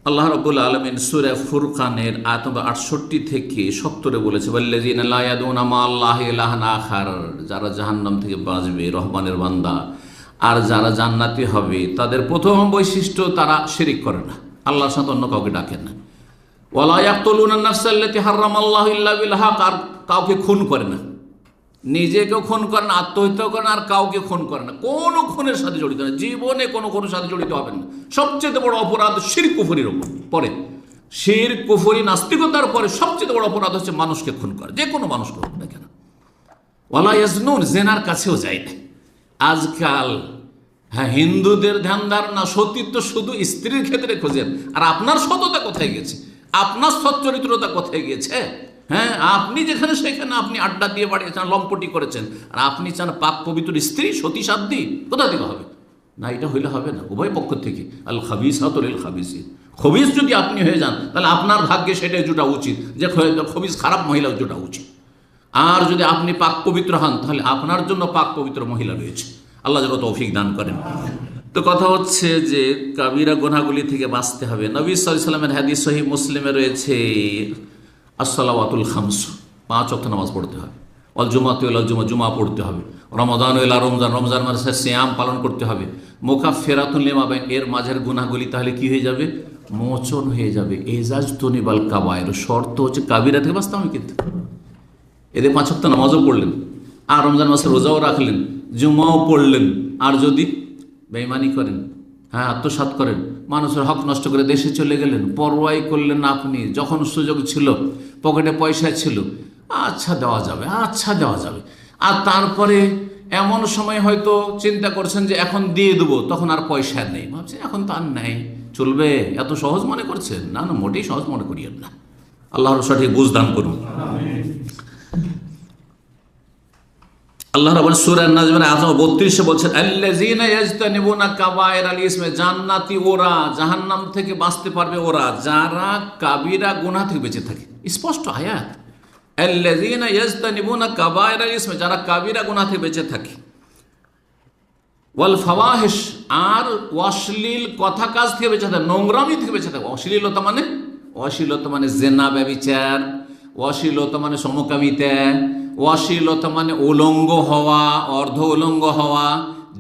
আল্লাহ রাব্বুল আলামিন সূরা ফুরকানের আয়াত নম্বর 68 থেকে 70 বলেছে, ওয়াল্লাযীনা লা ইয়াদউনা মা আল্লাহি ইলাহান আখার, যারা জাহান্নাম থেকে বাঁচবে রহমানের বান্দা আর যারা জান্নাতি হবে তাদের প্রথম বৈশিষ্ট্য তারা শিরিক করে না, আল্লাহর সাথে অন্য কাউকে ডাকে না। ওয়ালা ইয়াকতুলুনা নাফসাল্লাতী হারামাল্লাহু ইল্লা বিল হক, আর কাউকে খুন করে না, নিজেকেও খুন করে না, আত্মহত্যা করে না, আর কাউকে খুন করে না, কোনো খুনের সাথে জড়িত না, জীবনে কোনো খুনের সাথে জড়িত হবেন না। সবচেয়ে বড় অপরাধ শিরক কুফরির ওপর পরে, শিরক কুফরি নাস্তিকতার পরে সবচেয়ে বড় অপরাধ হচ্ছে মানুষকে খুন করা, যে কোনো মানুষকে হোক না কেন। ওয়ালা ইয়াজনুন, জেনার কাছেও যায় না। আজকাল হ্যাঁ, হিন্দুদের ধ্যান ধারণা সতীত্ব শুধু স্ত্রীর ক্ষেত্রে খোঁজেন, আর আপনার সততা কোথায় গেছে, আপনার সচ্চরিত্রতা কোথায় গিয়েছে? হ্যাঁ, আপনি যেখানে সেখানে আপনি আড্ডা দিয়ে বাড়িয়েছেন, লম্পটি করেছেন, আর আপনি চান পাক পবিত্র স্ত্রী সতী সাধ্বী, কোথা থেকে হবে? না, এটা হইলে হবে না, উভয় পক্ষ থেকে। আল খাবিসাতু লিল খাবিসিন, খবিস যদি আপনি হয়ে যান তাহলে আপনার ভাগ্যে সেটাই জোটা উচিত যে খবিস খারাপ মহিলা জোটা উচিত। আর যদি আপনি পাক পবিত্র হন তাহলে আপনার জন্য পাক পবিত্র মহিলা রয়েছে, আল্লাহ যেন তৌফিক দান করেন। তো কথা হচ্ছে যে কাবিরা গুনাহগুলি থেকে বাঁচতে হবে। নবী সাল্লাল্লাহু আলাইহি ওয়াসাল্লামের হাদিস সহিহ মুসলিমে রয়েছে, আসসালাওয়াতুল খামস, 5 ওয়াক্ত নামাজ পড়তে হবে, অল জুমাতু ইলা জুমা, জুমা পড়তে হবে, রমাদান ইলা রমজান, রমজান মাসে সিয়াম পালন করতে হবে, মুকাফফিরাতুন লিমা বাইন, এর মাঝের গুনাহগুলি তাহলে কি হয়ে যাবে? মোচন হয়ে যাবে। ইজাজতুনিবাল কাবায়ের, শর্ত হচ্ছে কাবিরা থেকে বাঁচতে হবে। কিন্তু এদের 5 ওয়াক্ত নামাজও পড়লেন, আর রমজান মাসে রোজাও রাখলেন, জুমাও পড়লেন, আর যদি বেঈমানি করেন, হ্যাঁ আত্মসাৎ করেন, মানুষের হক নষ্ট করে দেশে চলে গেলেন, পরোয়াই করলেন না আপনি, যখন সুযোগ ছিল, পকেটে পয়সা ছিল, আচ্ছা দেওয়া যাবে, আচ্ছা দেওয়া যাবে, আর তারপরে এমন সময় হয়তো চিন্তা করছেন যে এখন দিয়ে দেবো, তখন আর পয়সা নেই, ভাবছেন এখন তো আর নেই, চলবে, এত সহজ মনে করছেন? না না, মোটেই সহজ মনে করিয়েন না। আল্লাহর সঠিক বুঝ দান করুন। আল্লাহ রাব্বুল সূরা আন-নাজমের আয়াত 32 বলছেন, আল্লাযীনা ইয়াজতানিবুনা কাবায়রাল ইসমি, জান্নাতি ওরা, জাহান্নাম থেকে বাঁচতে পারবে ওরা যারা কাবিরা গুনাহ থেকে বেঁচে থাকে। স্পষ্ট আয়াত, আল্লাযীনা ইয়াজতানিবুনা কাবায়রাল ইসমি, যারা কাবিরা গুনাহ থেকে বেঁচে থাকে, ওয়াল ফাওয়াহিশ, আর অশ্লীল কথা কাজ থেকে বেঁচে থাকে, নোংরামি থেকে বেঁচে থাকে। অশ্লীলতা মানে জিনা, ব্যভিচার, অশ্লীলতা মানে সমকামিতা, অশ্লীলতা মানে উলঙ্গ হওয়া, অর্ধ উলঙ্গ হওয়া,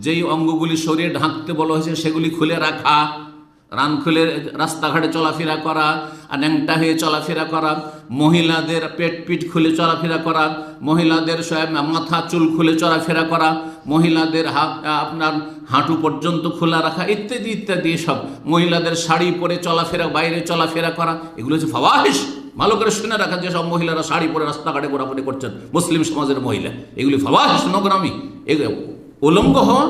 যেই অঙ্গগুলি শরীরে ঢাকতে বলা হয়েছে সেগুলি খুলে রাখা, রান খুলে রাস্তাঘাটে চলাফেরা করা, আর ন্যাংটা হয়ে চলাফেরা করা, মহিলাদের পিঠ খুলে চলাফেরা করা, মহিলাদের মাথা চুল খুলে চলাফেরা করা, মহিলাদের আপনার হাঁটু পর্যন্ত খোলা রাখা, ইত্যাদি ইত্যাদি, সব মহিলাদের শাড়ি পরে চলাফেরা, বাইরে চলাফেরা করা, এগুলো হচ্ছে ফাওয়াহিশ। ভালো করে শুনে রাখা, যেসব মহিলারা শাড়ি পরে রাস্তাঘাটে ঘোরাফেরি করছেন, মুসলিম সমাজের মহিলা, এগুলি ফাওয়াহিশ, নোংরামি, উলঙ্গ হওয়া,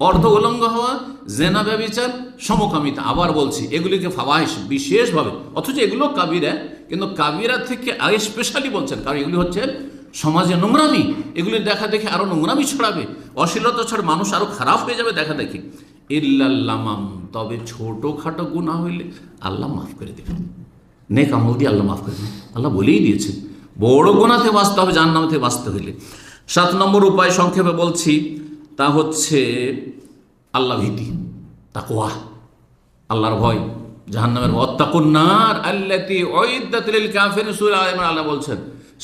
অর্ধ উলঙ্গ হওয়া, জেনা, ব্যভিচার, সমকামিতা। আবার বলছি, এগুলিকে ফাওয়াহিশ বিশেষভাবে, অথচ এগুলো কাবিরা, কিন্তু কাবিরা থেকে স্পেশালি বলছেন, কারণ এগুলি হচ্ছে সমাজে নোংরামি, এগুলি দেখা দেখে আরো নোংরামি ছড়াবে, অশ্লীলতা ছড়ে, মানুষ আরো খারাপ হয়ে যাবে দেখা দেখি। ইল্লাল্লামাম, তবে ছোটখাটো গুনাহ হইলে আল্লাহ মাফ করে দেবেন, নেক আমল দিয়ে আল্লাহ মাফ করে দেবেন, আল্লাহ বলেই দিয়েছেন। বড় গুনাহ থেকে বাঁচতে হবে, জাহান্নাম থেকে বাঁচতে হইলে 7 নম্বর উপায় সংক্ষেপে বলছি, তা হচ্ছে আল্লাহ ভীতি, তাকওয়া, আল্লাহর ভয়, জাহান্নামের ভয়। ওয়াত্তাকুন নার আল্লাতী উইদ্দাত লিল কাফিরিন, সূরা আল ইমরান আল্লাহ বলছেন,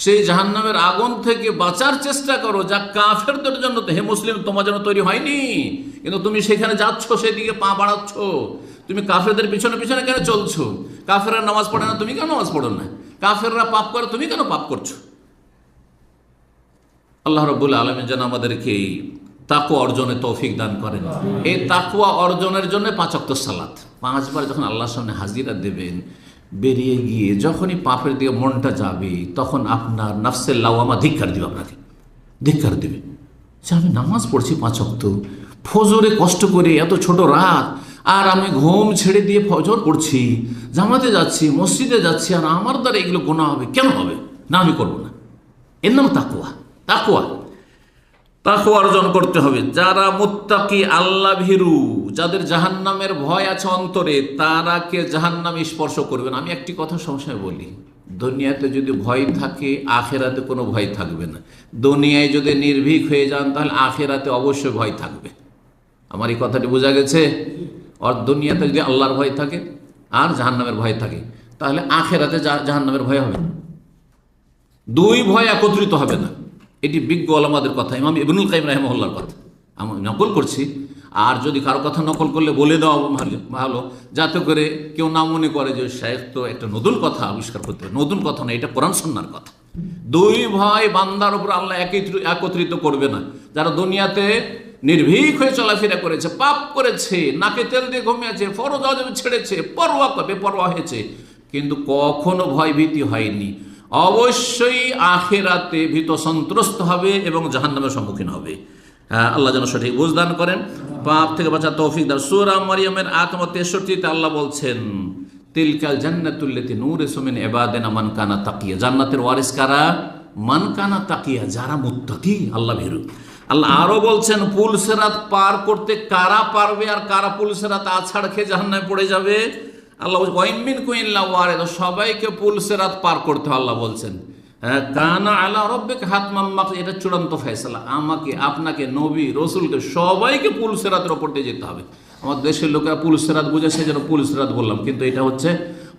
সেই জাহান্নামের আগুন থেকে বাঁচার চেষ্টা করো যা কাফেরদের জন্য, হে মুসলিম, তোমার জন্য তৈরি হয়নি, কিন্তু তুমি সেখানে যাচ্ছ, সেদিকে পা বাড়াচ্ছ, তুমি কাফেরদের পিছনে পিছনে কেন চলছো? কাফেররা নামাজ পড়ে না, তুমি কেন নামাজ পড়ো না? কাফেররা পাপ করে, তুমি কেন পাপ করছো? আল্লাহ রাব্বুল আলামিন যেন আমাদেরকে তাকওয়া অর্জনে তৌফিক দান করেন। এই তাকওয়া অর্জনের জন্য 5 ওয়াক্ত সালাত, 5 বার যখন আল্লাহর সামনে হাজিরা দেবেন, বেরিয়ে গিয়ে যখনই পাপের দিকে মনটা যাবে, তখন আপনার নাফসে লাওয়ামা ধিক্কার দিবে, আপনাকে ধিক্কার দেবে যে আমি নামাজ পড়ছি 5 ওয়াক্ত, ফজরে কষ্ট করে এত ছোট রাত, আর আমি ঘুম ছেড়ে দিয়ে ফজর পড়ছি, জামাতে যাচ্ছি, মসজিদে যাচ্ছি, আর আমার দ্বারা এগুলো গুনাহ হবে, কেন হবে? না, আমি করবো না। এর নাম তাকওয়া। তাকওয়া অর্জন করতে হবে। যারা মুত্তাকি, আল্লাহ ভীরু, যাদের জাহান্নামের ভয় আছে অন্তরে, তারাকে জাহান্নাম স্পর্শ করবে না। আমি একটি কথা সবসময় বলি, দুনিয়াতে যদি ভয় থাকে, আখেরাতে কোনো ভয় থাকবে না। দুনিয়ায় যদি নির্ভীক হয়ে যান, তাহলে আখেরাতে অবশ্যই ভয় থাকবে। আমার এই কথাটি বোঝা গেছে? আর দুনিয়াতে যদি আল্লাহর ভয় থাকে, আর জাহান্নামের ভয় থাকে, তাহলে আখেরাতে জাহান্নামের ভয় হবে না, দুই ভয় একত্রিত হবে না। এটি বিজ্ঞ ওলামাদের কথা, ইমাম ইবনুল কাইয়িম রাহিমাহুল্লাহর কথা আমি নকল করছি। আর যদি কারো কথা নকল করলে বলে দেওয়া ভালো, যাতে করে কেউ না মনে করে যে শেখ তো একটা নতুন কথা আবিষ্কার করতে হবে। নতুন কথা না, এটা কোরআন সুন্নাহর কথা। দুই ভয় বান্দার উপর আল্লাহ একত্রিত করবে না। যারা দুনিয়াতে নির্ভীক হয়ে চলাফেরা করেছে, পাপ করেছে, নাকে তেল দিয়ে ঘুমিয়েছে, ফরজ ওয়াজিব ছেড়েছে, বেপরোয়া হয়েছে, কিন্তু কখনো ভয় ভীতি হয়নি, অবশ্যই আখিরাতে ভীত সন্ত্রস্ত হবে এবং জাহান্নামের সম্মুখীন হবে। আল্লাহ যেন সঠিক বুঝদান করেন, পাপ থেকে বাঁচার তৌফিক দান। সূরা মারইয়ামের আয়াত নম্বর 63-তে আল্লাহ বলছেন, তিলকাল জান্নাতুল্লাতী নূরিসু মিন ইবাদিনা মান কানা তাকিয়া। জান্নাতের ওয়ারিস কারা? মান কানা তাকিয়া, যারা মুত্তাকি, আল্লাহ ভীরু। আল্লাহ আরো বলছেন, পুল সিরাত পার করতে কারা পারবে আর কারা পুল সিরাত আছাড় খেয়ে জাহান্নামে পড়ে যাবে? আল্লাহ বলছেন ওয়া ইন মিনকুম ইল্লা ওয়ারিদুহা, সবাইকে পুল সিরাত পার করতে হবে। আল্লাহ বলছেন কানা আলা রাব্বিকা হাতমান মাকদিয়া, এটা চূড়ান্ত ফয়সালা। আমাকে, আপনাকে, নবী, রসুলকে সবাইকে পুল সিরাতের ওপর দিয়ে যেতে হবে। আমার দেশের লোকেরা পুল সিরাত বুঝে সেই জন্য পুল সিরাত বললাম, কিন্তু এটা হচ্ছে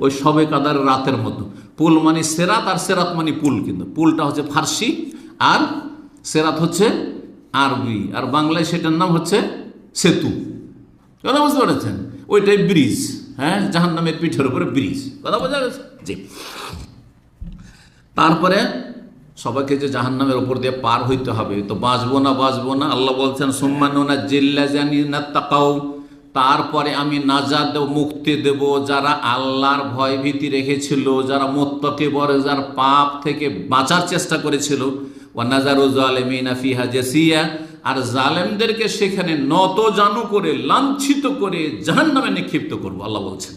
ওই সবে কাদার রাতের মতো। পুল মানে সেরাত আর সেরাত মানে পুল, কিন্তু পুলটা হচ্ছে ফার্সি আর সেরাত হচ্ছে আরবি, আর বাংলায় সেটার নাম হচ্ছে সেতু। কথা বুঝতে পেরেছেন? ওইটাই ব্রিজ। হ্যাঁ, জাহান্নামের পিঠের উপরে ব্রিজ। কথা বোঝা গেছে? জি। তারপরে সবাইকে যে জাহান্নামের ওপর দিয়ে পার হইতে হবে, তো বাঁচবো না। আল্লাহ বলছেন সুম্মা নুনাজ্জিল্লাযিনা তাকাউ, তারপরে আমি নাজাত দেব, মুক্তি দেব যারা আল্লাহর ভয় ভীতি রেখেছিল, যারা মুত্তাকি বলে, যারা পাপ থেকে বাঁচার চেষ্টা করেছিল। ওয়া নাযারু যালিমিনা ফিহা জাসিয়া, আর জালেমদেরকে সেখানে নত জানু করে, লাঞ্ছিত করে জাহান্নামে নিক্ষিপ্ত করবো, আল্লাহ বলছেন।